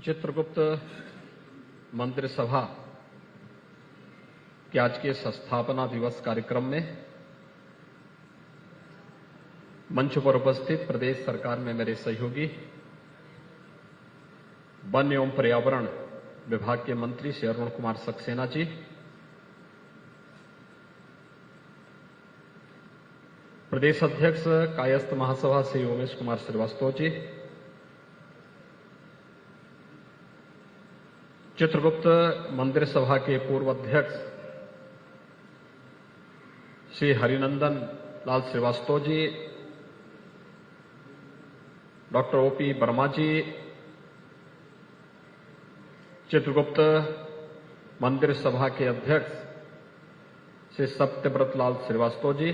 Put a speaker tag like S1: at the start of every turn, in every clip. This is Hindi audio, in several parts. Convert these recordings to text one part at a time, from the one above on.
S1: चित्रगुप्त मंदिर सभा के आज के स्थापना दिवस कार्यक्रम में मंच पर उपस्थित प्रदेश सरकार में मेरे सहयोगी वन एवं पर्यावरण विभाग के मंत्री श्री अरुण कुमार सक्सेना जी, प्रदेश अध्यक्ष कायस्थ महासभा श्री उमेश कुमार श्रीवास्तव जी, चित्रगुप्त मंदिर सभा के पूर्व अध्यक्ष श्री हरिनंदन लाल श्रीवास्तव जी, डॉक्टर ओपी वर्मा जी, चित्रगुप्त मंदिर सभा के अध्यक्ष श्री सत्यव्रत लाल श्रीवास्तव जी,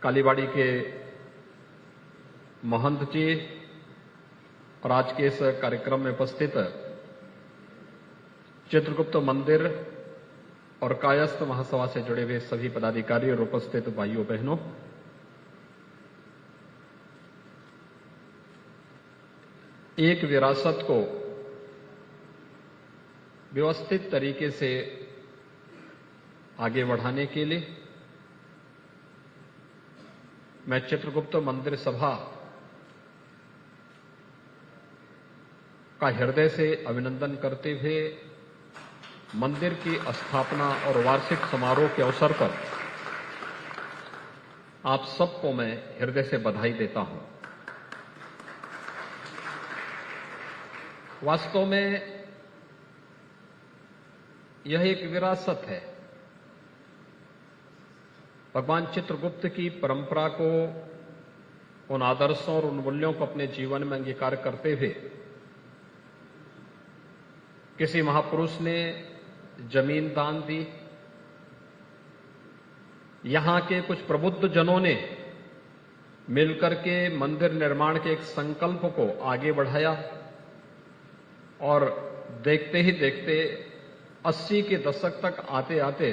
S1: कालीबाड़ी के महंत जी और आज के इस कार्यक्रम में उपस्थित चित्रगुप्त मंदिर और कायस्थ महासभा से जुड़े हुए सभी पदाधिकारी और उपस्थित भाइयों बहनों, एक विरासत को व्यवस्थित तरीके से आगे बढ़ाने के लिए मैं चित्रगुप्त मंदिर सभा का हृदय से अभिनंदन करते हुए मंदिर की स्थापना और वार्षिक समारोह के अवसर पर आप सबको मैं हृदय से बधाई देता हूं। वास्तव में यह एक विरासत है। भगवान चित्रगुप्त की परंपरा को, उन आदर्शों और उन मूल्यों को अपने जीवन में अंगीकार करते हुए किसी महापुरुष ने जमीन दान दी, यहां के कुछ प्रबुद्ध जनों ने मिलकर के मंदिर निर्माण के एक संकल्प को आगे बढ़ाया और देखते ही देखते 80 के दशक तक आते आते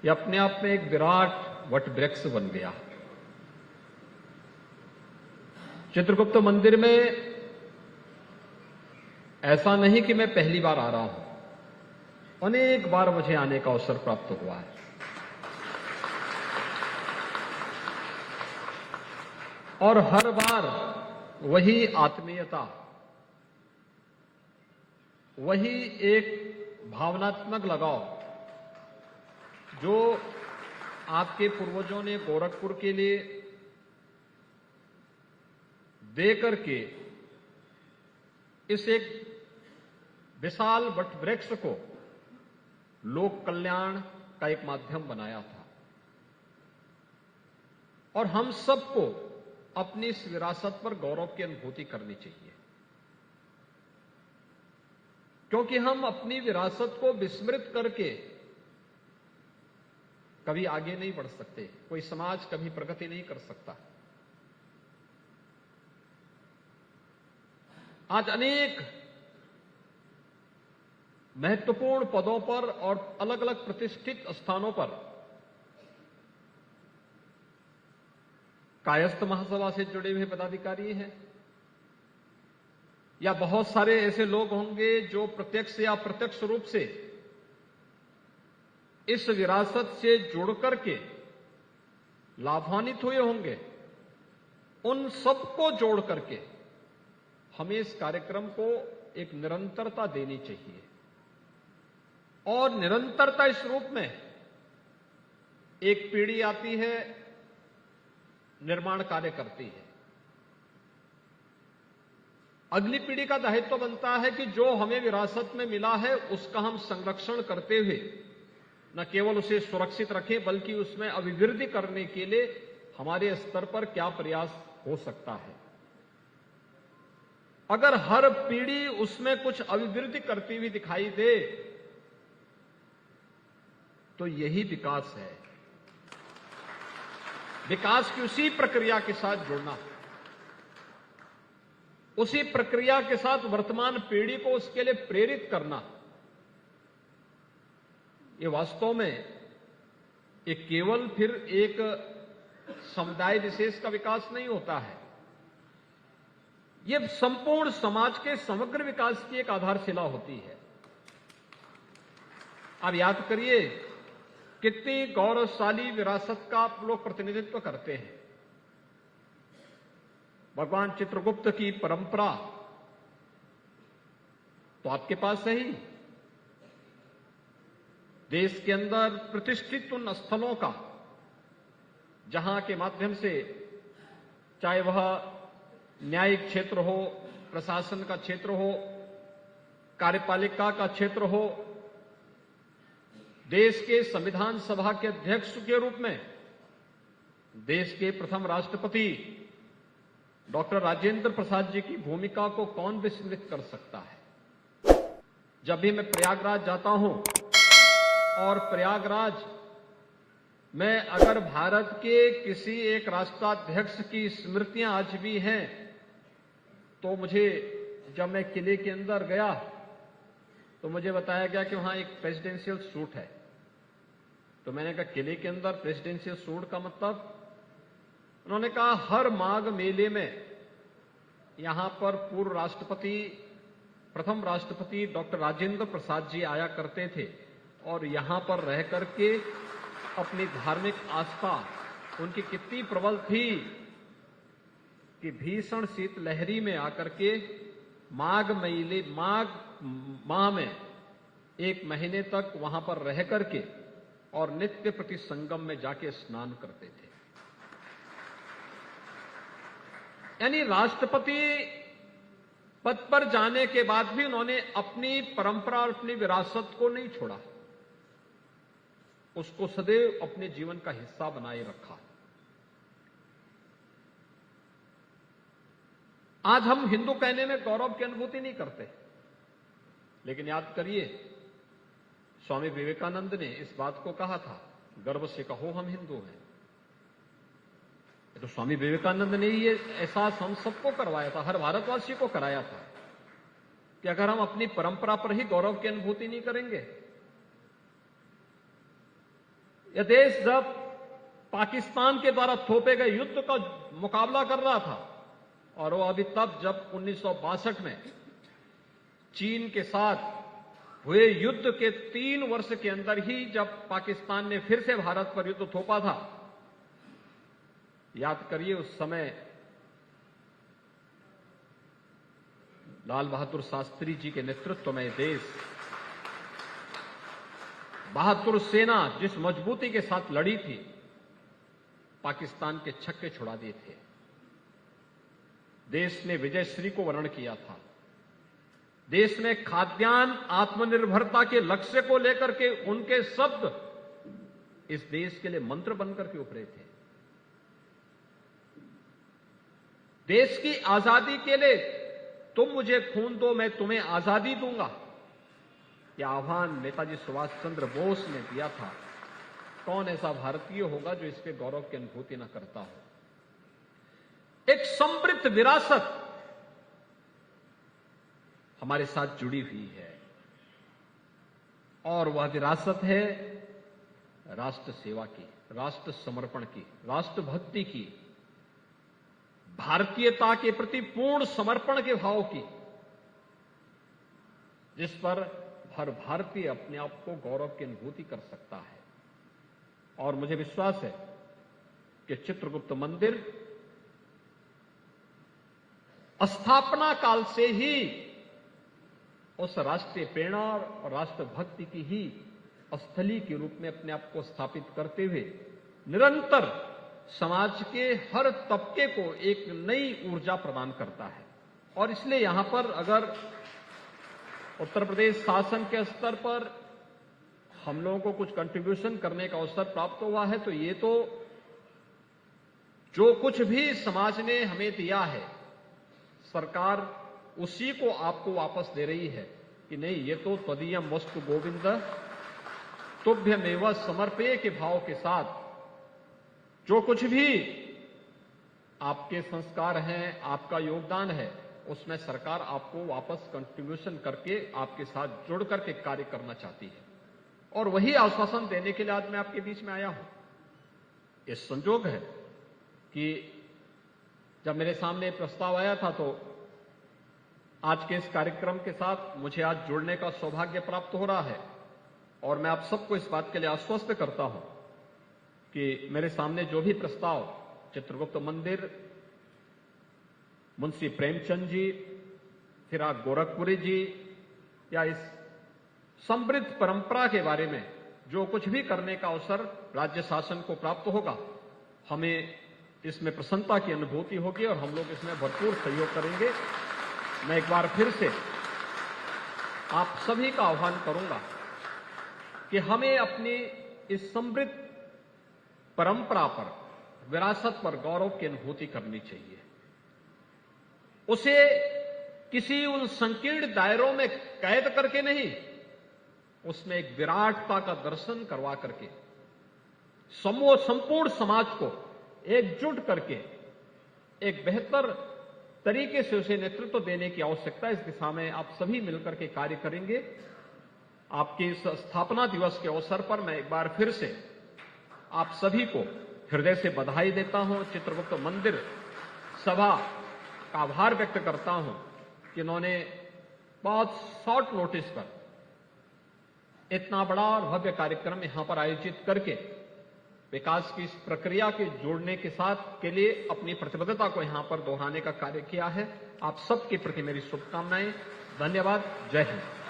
S1: यह अपने आप में एक विराट वटवृक्ष बन गया। चित्रगुप्त मंदिर में ऐसा नहीं कि मैं पहली बार आ रहा हूं, अनेक बार मुझे आने का अवसर प्राप्त हुआ है। और हर बार वही आत्मीयता, वही एक भावनात्मक लगाव जो आपके पूर्वजों ने गोरखपुर के लिए देकर के इस एक विशाल वटवृक्ष को लोक कल्याण का एक माध्यम बनाया था। और हम सबको अपनी इस विरासत पर गौरव की अनुभूति करनी चाहिए, क्योंकि हम अपनी विरासत को विस्मृत करके कभी आगे नहीं बढ़ सकते, कोई समाज कभी प्रगति नहीं कर सकता। आज अनेक महत्वपूर्ण पदों पर और अलग अलग प्रतिष्ठित स्थानों पर कायस्थ महासभा से जुड़े हुए पदाधिकारी हैं, या बहुत सारे ऐसे लोग होंगे जो प्रत्यक्ष या अप्रत्यक्ष रूप से इस विरासत से जुड़ करके लाभान्वित हुए होंगे। उन सबको जोड़ करके हमें इस कार्यक्रम को एक निरंतरता देनी चाहिए, और निरंतरता इस रूप में एक पीढ़ी आती है, निर्माण कार्य करती है, अगली पीढ़ी का दायित्व बनता है कि जो हमें विरासत में मिला है उसका हम संरक्षण करते हुए न केवल उसे सुरक्षित रखें बल्कि उसमें अभिवृद्धि करने के लिए हमारे स्तर पर क्या प्रयास हो सकता है। अगर हर पीढ़ी उसमें कुछ अभिवृद्धि करती हुई दिखाई दे तो यही विकास है। विकास की उसी प्रक्रिया के साथ जुड़ना, उसी प्रक्रिया के साथ वर्तमान पीढ़ी को उसके लिए प्रेरित करना, ये वास्तव में ये केवल फिर एक समुदाय विशेष का विकास नहीं होता है, ये संपूर्ण समाज के समग्र विकास की एक आधारशिला होती है। आप याद करिए कितनी गौरवशाली विरासत का आप लोग प्रतिनिधित्व करते हैं। भगवान चित्रगुप्त की परंपरा तो आपके पास है ही। देश के अंदर प्रतिष्ठित उन स्थलों का जहां के माध्यम से, चाहे वह न्यायिक क्षेत्र हो, प्रशासन का क्षेत्र हो, कार्यपालिका का क्षेत्र हो, देश के संविधान सभा के अध्यक्ष के रूप में देश के प्रथम राष्ट्रपति डॉक्टर राजेंद्र प्रसाद जी की भूमिका को कौन विस्मृत कर सकता है। जब भी मैं प्रयागराज जाता हूं और प्रयागराज में अगर भारत के किसी एक राष्ट्राध्यक्ष की स्मृतियां आज भी हैं, तो मुझे, जब मैं किले के अंदर गया तो मुझे बताया गया कि वहां एक प्रेसिडेंशियल सूट है। तो मैंने कहा किले के अंदर प्रेसिडेंशियल सूट का मतलब? उन्होंने कहा हर माघ मेले में यहां पर पूर्व राष्ट्रपति, प्रथम राष्ट्रपति डॉक्टर राजेंद्र प्रसाद जी आया करते थे और यहां पर रह करके अपनी धार्मिक आस्था उनकी कितनी प्रबल थी कि भीषण शीतलहरी में आकर के माघ माह में एक महीने तक वहां पर रह करके और नित्य प्रति संगम में जाके स्नान करते थे। यानी राष्ट्रपति पद पर जाने के बाद भी उन्होंने अपनी परंपरा और अपनी विरासत को नहीं छोड़ा, उसको सदैव अपने जीवन का हिस्सा बनाए रखा। आज हम हिंदू कहने में गौरव की अनुभूति नहीं करते, लेकिन याद करिए स्वामी विवेकानंद ने इस बात को कहा था, गर्व से कहो हम हिंदू हैं। तो स्वामी विवेकानंद ने ये एहसास हम सबको करवाया था, हर भारतवासी को कराया था कि अगर हम अपनी परंपरा पर ही गौरव की अनुभूति नहीं करेंगे। यह देश जब पाकिस्तान के द्वारा थोपे गए युद्ध का मुकाबला कर रहा था, और वो अभी तब जब 1962 में चीन के साथ हुए युद्ध के 3 वर्ष के अंदर ही जब पाकिस्तान ने फिर से भारत पर युद्ध थोपा था, याद करिए उस समय लाल बहादुर शास्त्री जी के नेतृत्व में देश, बहादुर सेना जिस मजबूती के साथ लड़ी थी, पाकिस्तान के छक्के छुड़ा दिए थे। देश ने विजयश्री को वर्ण किया था। देश में खाद्यान्न आत्मनिर्भरता के लक्ष्य को लेकर के उनके शब्द इस देश के लिए मंत्र बनकर के उभरे थे। देश की आजादी के लिए तुम मुझे खून दो, मैं तुम्हें आजादी दूंगा, यह आह्वान नेताजी सुभाष चंद्र बोस ने दिया था। कौन ऐसा भारतीय होगा जो इस पे गौरव की अनुभूति न करता हो। एक समृद्ध विरासत हमारे साथ जुड़ी हुई है, और वह विरासत है राष्ट्र सेवा की, राष्ट्र समर्पण की, राष्ट्रभक्ति की, भारतीयता के प्रति पूर्ण समर्पण के भाव की, जिस पर हर भारतीय अपने आप को गौरव की अनुभूति कर सकता है। और मुझे विश्वास है कि चित्रगुप्त मंदिर स्थापना काल से ही उस राष्ट्रीय प्रेरणा और राष्ट्रभक्ति की ही स्थली के रूप में अपने आप को स्थापित करते हुए निरंतर समाज के हर तबके को एक नई ऊर्जा प्रदान करता है। और इसलिए यहां पर अगर उत्तर प्रदेश शासन के स्तर पर हम लोगों को कुछ कंट्रीब्यूशन करने का अवसर प्राप्त हुआ है, तो ये तो जो कुछ भी समाज ने हमें दिया है, सरकार उसी को आपको वापस दे रही है कि नहीं, ये तो त्वदीयम वस्तु गोविंद तुभ्यमेव समर्पये के भाव के साथ जो कुछ भी आपके संस्कार हैं, आपका योगदान है, उसमें सरकार आपको वापस कंट्रीब्यूशन करके आपके साथ जुड़ करके कार्य करना चाहती है। और वही आश्वासन देने के लिए आज मैं आपके बीच में आया हूं। ये संजोग है कि जब मेरे सामने प्रस्ताव आया था तो आज के इस कार्यक्रम के साथ मुझे आज जुड़ने का सौभाग्य प्राप्त हो रहा है और मैं आप सबको इस बात के लिए आश्वस्त करता हूं कि मेरे सामने जो भी प्रस्ताव चित्रगुप्त मंदिर, मुंशी प्रेमचंद जी, फिराक गोरखपुरी जी या इस समृद्ध परंपरा के बारे में जो कुछ भी करने का अवसर राज्य शासन को प्राप्त होगा, हमें इसमें प्रसन्नता की अनुभूति होगी और हम लोग इसमें भरपूर सहयोग करेंगे। मैं एक बार फिर से आप सभी का आह्वान करूंगा कि हमें अपनी इस समृद्ध परंपरा पर, विरासत पर गौरव की अनुभूति करनी चाहिए। उसे किसी उन संकीर्ण दायरों में कैद करके नहीं, उसमें एक विराटता का दर्शन करवा करके संपूर्ण समाज को एकजुट करके एक बेहतर तरीके से उसे नेतृत्व देने की आवश्यकता है। इस दिशा में आप सभी मिलकर के कार्य करेंगे। आपके इस स्थापना दिवस के अवसर पर मैं एक बार फिर से आप सभी को हृदय से बधाई देता हूं। चित्रगुप्त मंदिर सभा का आभार व्यक्त करता हूं कि उन्होंने बहुत शॉर्ट नोटिस पर इतना बड़ा और भव्य कार्यक्रम यहां पर आयोजित करके विकास की इस प्रक्रिया के जोड़ने के साथ के लिए अपनी प्रतिबद्धता को यहां पर दोहराने का कार्य किया है। आप सबके प्रति मेरी शुभकामनाएं। धन्यवाद। जय हिंद।